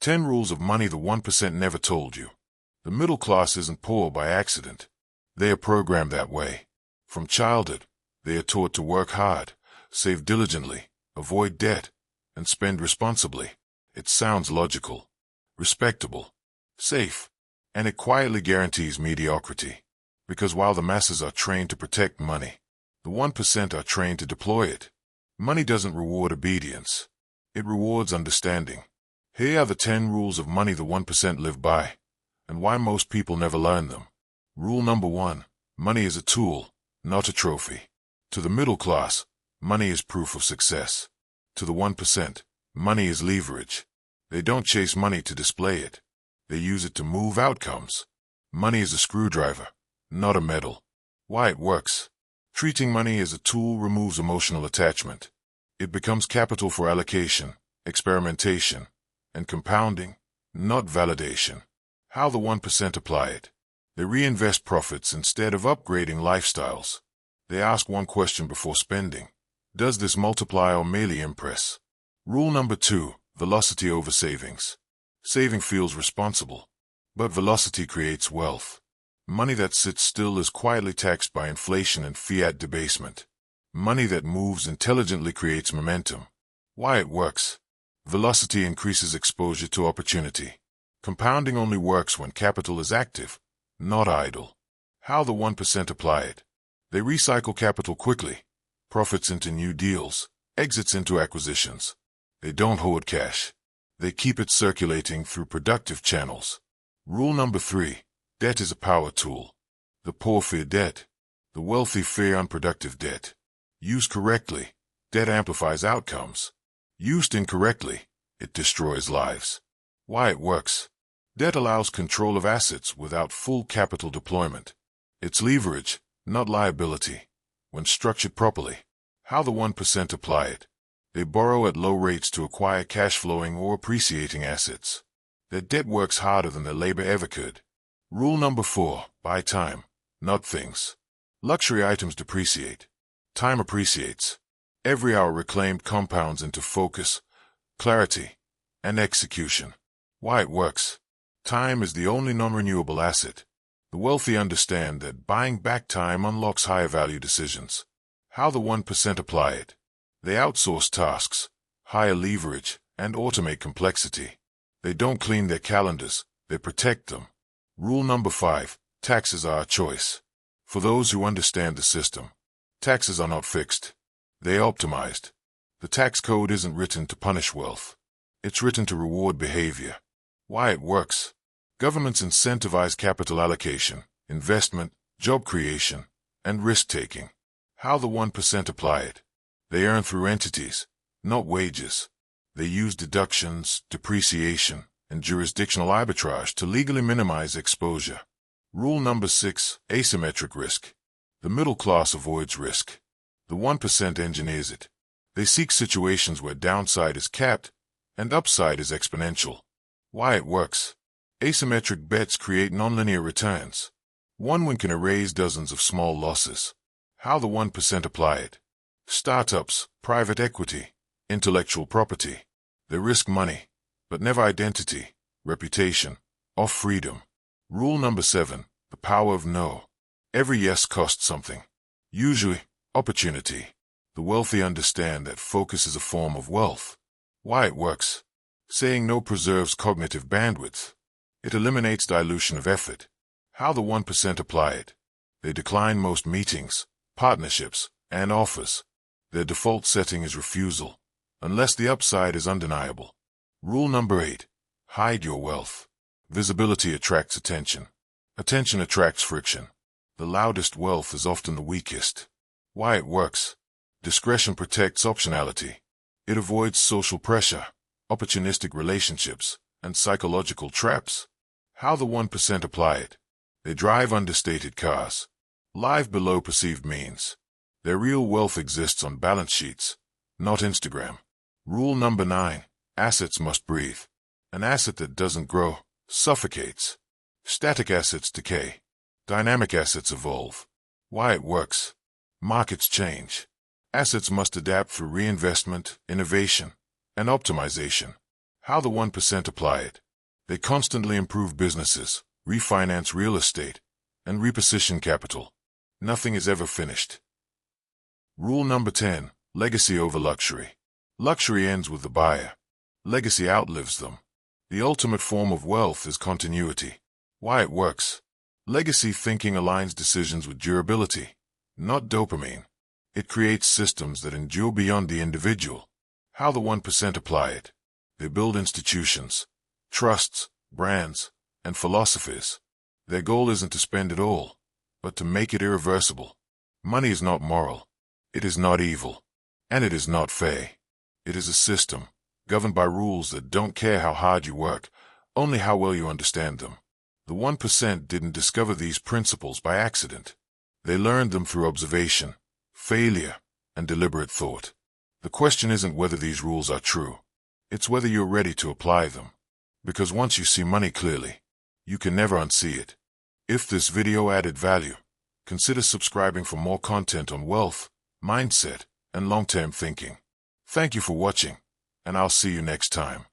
10 Rules of Money the 1% Never Told You. The middle class isn't poor by accident. They are programmed that way. From childhood, they are taught to work hard, save diligently, avoid debt, and spend responsibly. It sounds logical, respectable, safe, and it quietly guarantees mediocrity. Because while the masses are trained to protect money, the 1% are trained to deploy it. Money doesn't reward obedience. It rewards understanding. Here are the 10 rules of money the 1% live by, and why most people never learn them. Rule number 1. Money is a tool, not a trophy. To the middle class, money is proof of success. To the 1%, money is leverage. They don't chase money to display it. They use it to move outcomes. Money is a screwdriver, not a metal. Why it works. Treating money as a tool removes emotional attachment. It becomes capital for allocation, experimentation, and compounding, not validation. How the 1% apply it. They reinvest profits instead of upgrading lifestyles. They ask one question before spending. Does this multiply or merely impress? Rule number 2. Velocity over savings. Saving feels responsible, but velocity creates wealth. Money that sits still is quietly taxed by inflation and fiat debasement. Money that moves intelligently creates momentum. Why it works. Velocity increases exposure to opportunity. Compounding only works when capital is active, not idle. How the 1% apply it. They recycle capital quickly. Profits into new deals, exits into acquisitions. They don't hoard cash. They keep it circulating through productive channels. Rule number 3. Debt is a power tool. The poor fear debt. The wealthy fear unproductive debt. Used correctly, debt amplifies outcomes. Used incorrectly, it destroys lives. Why it works. Debt allows control of assets without full capital deployment. It's leverage, not liability, when structured properly. How the 1% apply it. They borrow at low rates to acquire cash-flowing or appreciating assets. Their debt works harder than their labor ever could. Rule number 4. Buy time, not things. Luxury items depreciate. Time appreciates. Every hour reclaimed compounds into focus, clarity, and execution. Why it works. Time is the only non-renewable asset. The wealthy understand that buying back time unlocks higher value decisions. How the 1% apply it. They outsource tasks, hire leverage, and automate complexity. They don't clean their calendars, they protect them. Rule number 5. Taxes are a choice. For those who understand the system, taxes are not fixed. They are optimized. The tax code isn't written to punish wealth. It's written to reward behavior. Why it works. Governments incentivize capital allocation, investment, job creation, and risk-taking. How the 1% apply it. They earn through entities, not wages. They use deductions, depreciation, and jurisdictional arbitrage to legally minimize exposure. Rule number 6. Asymmetric risk. The middle class avoids risk. The 1% engineers it. They seek situations where downside is capped and upside is exponential. Why it works. Asymmetric bets create nonlinear returns. One win can erase dozens of small losses. How the 1% apply it. Startups, private equity, intellectual property. They risk money, but never identity, reputation, or freedom. Rule number 7. The power of no. Every yes costs something. Usually, opportunity. The wealthy understand that focus is a form of wealth. Why it works. Saying no preserves cognitive bandwidth. It eliminates dilution of effort. How the 1% apply it. They decline most meetings, partnerships, and offers. Their default setting is refusal, unless the upside is undeniable. Rule number 8. Hide your wealth. Visibility attracts attention. Attention attracts friction. The loudest wealth is often the weakest. Why it works. Discretion protects optionality. It avoids social pressure, opportunistic relationships, and psychological traps. How the 1% apply it. They drive understated cars. Live below perceived means. Their real wealth exists on balance sheets, not Instagram. Rule number 9. Assets must breathe. An asset that doesn't grow suffocates. Static assets decay. Dynamic assets evolve. Why it works. Markets change. Assets must adapt through reinvestment, innovation, and optimization. How the 1% apply it. They constantly improve businesses, refinance real estate, and reposition capital. Nothing is ever finished. Rule number 10. Legacy over luxury. Luxury ends with the buyer. Legacy outlives them. The ultimate form of wealth is continuity. Why it works. Legacy thinking aligns decisions with durability, not dopamine. It creates systems that endure beyond the individual. How the 1% apply it. They build institutions, trusts, brands, and philosophies. Their goal isn't to spend it all, but to make it irreversible. Money is not moral. It is not evil. And it is not fair. It is a system, governed by rules that don't care how hard you work, only how well you understand them. The 1% didn't discover these principles by accident. They learned them through observation, failure, and deliberate thought. The question isn't whether these rules are true. It's whether you're ready to apply them. Because once you see money clearly, you can never unsee it. If this video added value, consider subscribing for more content on wealth, mindset, and long-term thinking. Thank you for watching, and I'll see you next time.